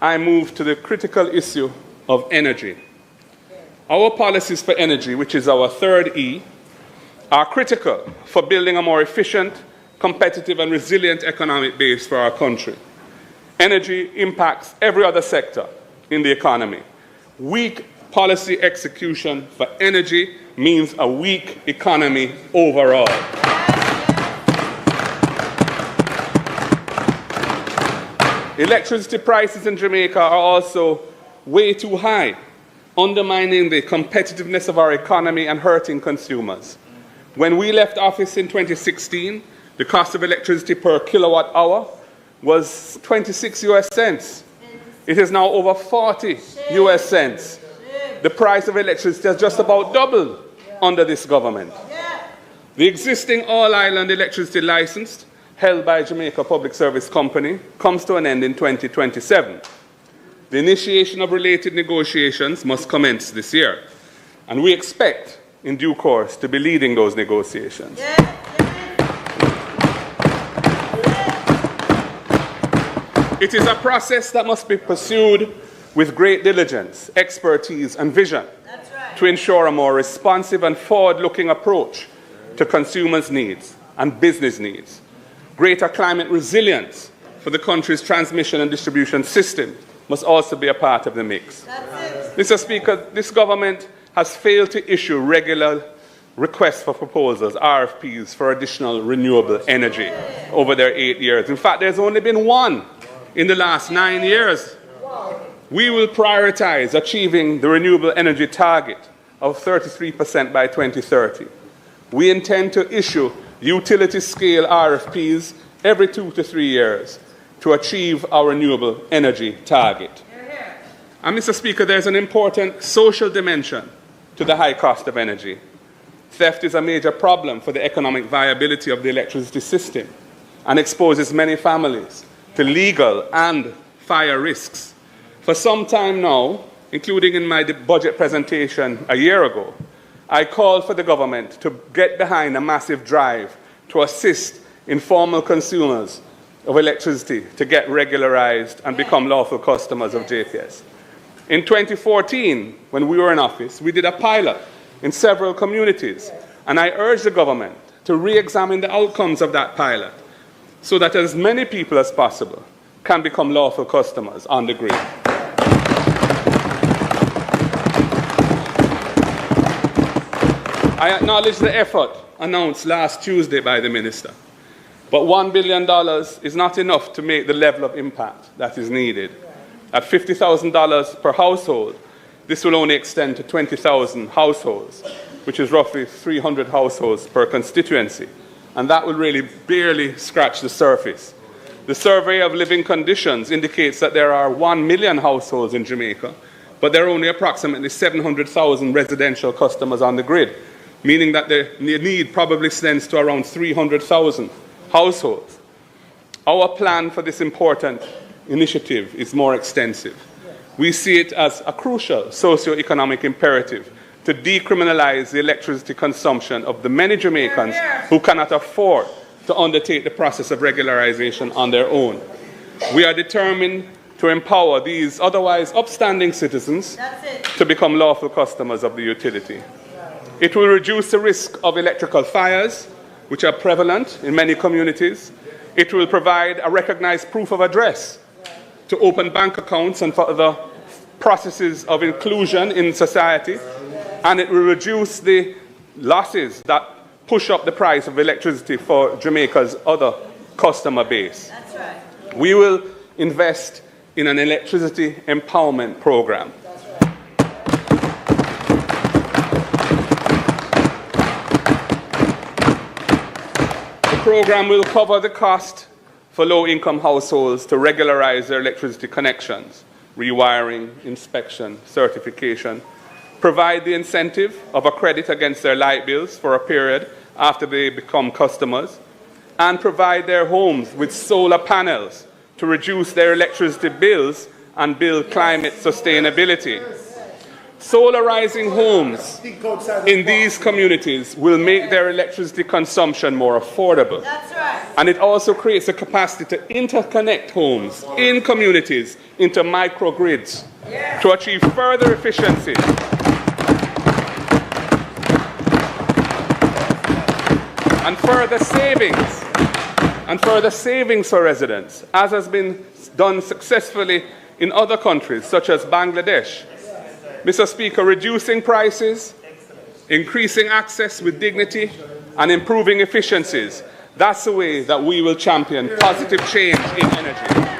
I move to the critical issue of energy. Our policies for energy, which is our third E, are critical for building a more efficient, competitive and resilient economic base for our country. Energy impacts every other sector in the economy. Weak policy execution for energy means a weak economy overall. Electricity prices in Jamaica are also way too high, undermining the competitiveness of our economy and hurting consumers. When we left office in 2016, the cost of electricity per kilowatt hour was 26 US cents. It is now over 40 US cents. The price of electricity has just about doubled under this government. The existing all-island electricity license held by Jamaica Public Service Company comes to an end in 2027. The initiation of related negotiations must commence this year, and we expect, in due course, to be leading those negotiations. It is a process that must be pursued with great diligence, expertise, and vision to ensure a more responsive and forward-looking approach to consumers' needs and business needs. Greater climate resilience for the country's transmission and distribution system must also be a part of the mix. Mr. Speaker, this government has failed to issue regular requests for proposals, RFPs, for additional renewable energy over their 8 years. In fact, there's only been one in the last 9 years. We will prioritize achieving the renewable energy target of 33% by 2030. We intend to issue utility-scale RFPs every 2 to 3 years to achieve our renewable energy target. And Mr. Speaker, there's an important social dimension to the high cost of energy. Theft is a major problem for the economic viability of the electricity system and exposes many families to legal and fire risks. For some time now, including in my budget presentation a year ago, I called for the government to get behind a massive drive to assist informal consumers of electricity to get regularized and become lawful customers of JPS. In 2014, when we were in office, we did a pilot in several communities, and I urged the government to re-examine the outcomes of that pilot so that as many people as possible can become lawful customers on the grid. I acknowledge the effort announced last Tuesday by the Minister, but $1 billion is not enough to make the level of impact that is needed. At $50,000 per household, this will only extend to 20,000 households, which is roughly 300 households per constituency, and that will really barely scratch the surface. The survey of living conditions indicates that there are 1 million households in Jamaica, but there are only approximately 700,000 residential customers on the grid, meaning that the need probably extends to around 300,000 households. Our plan for this important initiative is more extensive. We see it as a crucial socio-economic imperative to decriminalize the electricity consumption of the many Jamaicans who cannot afford to undertake the process of regularization on their own. We are determined to empower these otherwise upstanding citizens to become lawful customers of the utility. It will reduce the risk of electrical fires, which are prevalent in many communities. It will provide a recognized proof of address to open bank accounts and for other processes of inclusion in society. And it will reduce the losses that push up the price of electricity for Jamaica's other customer base. That's right. We will invest in an electricity empowerment program. The program will cover the cost for low-income households to regularize their electricity connections, rewiring, inspection, certification, provide the incentive of a credit against their light bills for a period after they become customers, and provide their homes with solar panels to reduce their electricity bills and build climate sustainability. Solarizing homes in these communities will make their electricity consumption more affordable. That's right. And it also creates a capacity to interconnect homes in communities into microgrids to achieve further efficiency and further savings for residents, as has been done successfully in other countries such as Bangladesh. Mr. Speaker, reducing prices, increasing access with dignity, and improving efficiencies, that's the way that we will champion positive change in energy.